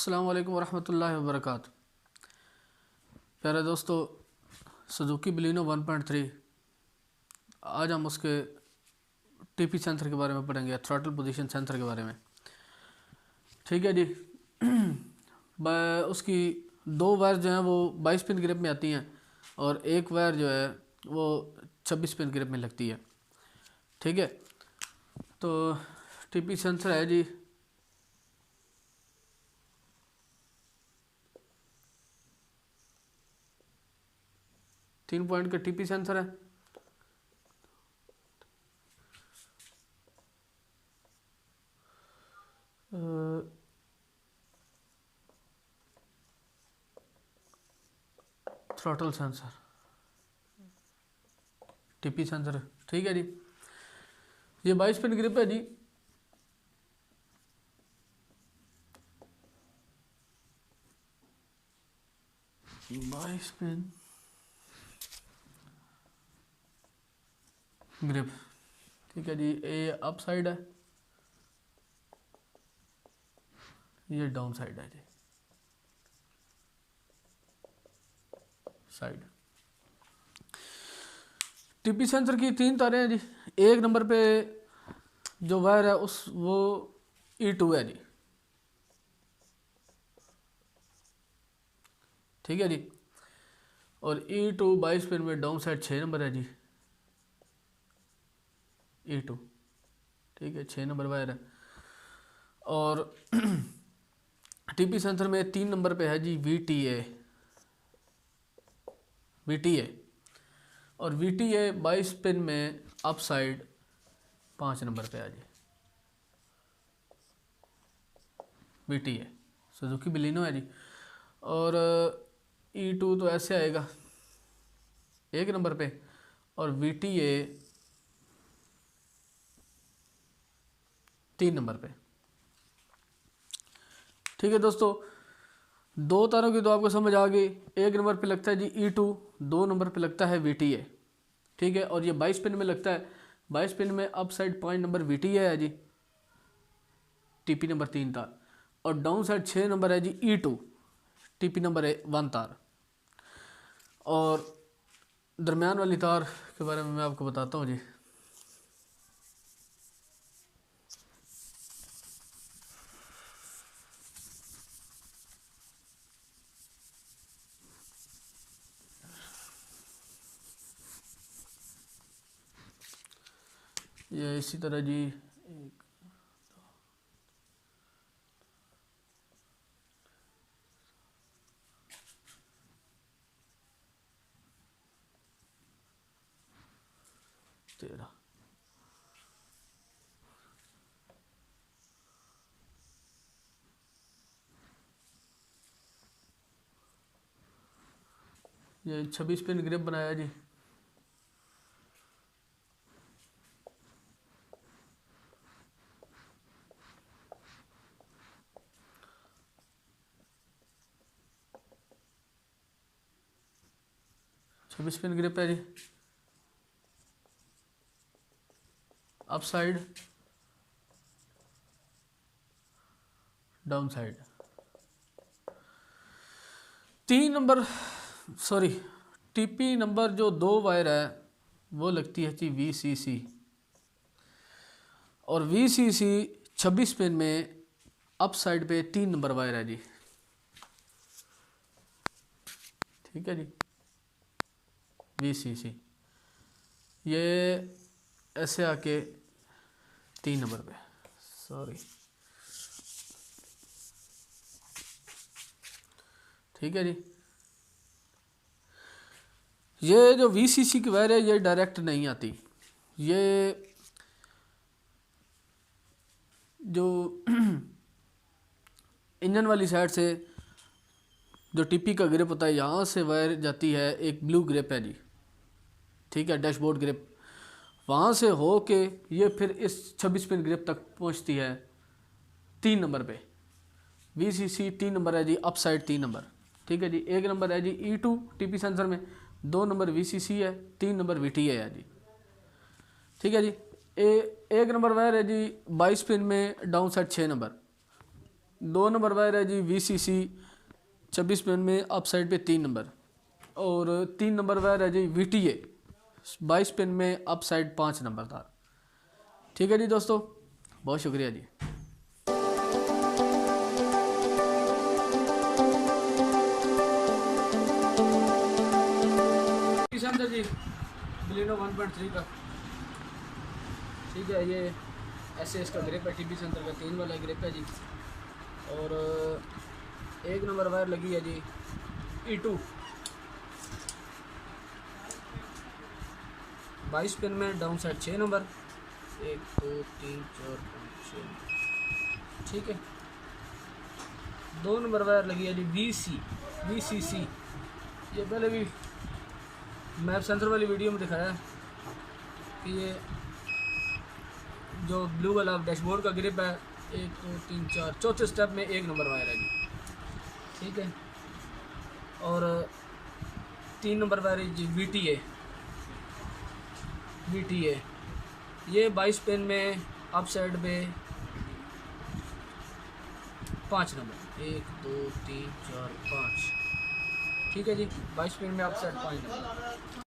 अस्सलाम वालेकुम वरहमतुल्लाहि वबरकातुहू। प्यारे दोस्तों, सुजुकी बलिनो 1.3 आज हम उसके टीपी सेंसर के बारे में पढ़ेंगे, थ्रॉटल पोजीशन सेंसर के बारे में। ठीक है जी। उसकी दो वायर जो हैं वो 22 पिन ग्रिप में आती हैं और एक वायर जो है वो 26 पिन ग्रिप में लगती है। ठीक है, तो टीपी सेंसर है जी 3 पॉइंट का टीपी सेंसर है। Throttle sensor, TP sensor. ठीक है जी, ये 22 पिन ग्रिप है जी। बाईस पिन ग्रिप। ठीक है जी, ये अप साइड है, ये डाउन साइड है जी, साइड। टीपी सेंसर की 3 तारें हैं जी। एक नंबर पे जो वायर है वो E2 है जी। ठीक है जी, और E2 22 पिन में डाउन साइड 6 नंबर है जी, E2। ठीक है, 6 नंबर वायर है। और टीपी सेंसर में 3 नंबर पे है जी VTA। और VTA 22 पिन में अप साइड 5 नंबर पे है जी, VTA। सुजुकी बलिनो है जी। और E2 तो ऐसे आएगा 1 नंबर पे, और VTA 3 नंबर पे। ठीक है दोस्तों, 2 तारों की तो आपको समझ आ गई। 1 नंबर पे लगता है जी E2, 2 नंबर पे लगता है VTA। ठीक है, और ये 22 पिन में लगता है। 22 पिन में अप साइड 5 नंबर VTA है जी, टीपी नंबर 3 तार। और डाउन साइड 6 नंबर है जी E2, टीपी नंबर 1 तार। और दरमियान वाली तार के बारे में मैं आपको बताता हूँ जी। ये इसी तरह जी, एक 13। ये 26 पिन ग्रिप बनाया जी। छब्बीस पिन ग्रिप है जी, up side down side. 3 number, sorry, TP number जो 2 वायर है वो लगती है जी VCC। और VCC 26 पिन में अप साइड पे 3 नंबर वायर है जी। ठीक है जी, VCC ये ऐसे आके 3 नंबर पे, सॉरी। ठीक है जी, ये जो VCC की वायर है ये डायरेक्ट नहीं आती। ये जो इंजन वाली साइड से जो टीपी का ग्रिप होता है, यहाँ से वायर जाती है, एक ब्लू ग्रिप है जी। ठीक है, डैशबोर्ड ग्रिप। वहाँ से हो के ये फिर इस 26 पिन ग्रिप तक पहुँचती है 3 नंबर पे। VCC 3 नंबर है जी, अप साइड 3 नंबर। ठीक है जी, 1 नंबर है जी E2 टीपी सेंसर में, 2 नंबर VCC है, 3 नंबर VTA है जी। ठीक है जी, 1 नंबर वायर है जी 22 पिन में down side 6 number. 2 number wire है जी VCC 26 पिन में अप साइड पे 3 नंबर। और 3 नंबर वायर है जी VTA 22 पिन में अप साइड 5 नंबर तार। ठीक है जी दोस्तों, बहुत शुक्रिया जी। सेंसर जी बलिनो 1.3 का। ठीक है, ये ऐसे इसका ग्रिप है, टीपी सेंसर का 3 वाला ग्रिप है जी। और 1 नंबर वायर लगी है जी E2 22 पिन में डाउन साइड 6 नंबर, 1 2 3 4 5 6। ठीक है, 2 नंबर वायर लगी है जी VCC। ये पहले भी मैप सेंसर वाली वीडियो में दिखाया है कि ये जो ब्लू वाला डैशबोर्ड का ग्रिप है 1 2 3 4 चौथे स्टेप में 1 नंबर वायर है जी। ठीक है, और 3 नंबर वायर है जी VTA ये 22 पिन में अप साइड पे 5 नंबर, 1 2 3 4 5। ठीक है जी, 22 पिन में अप साइड 5 नंबर।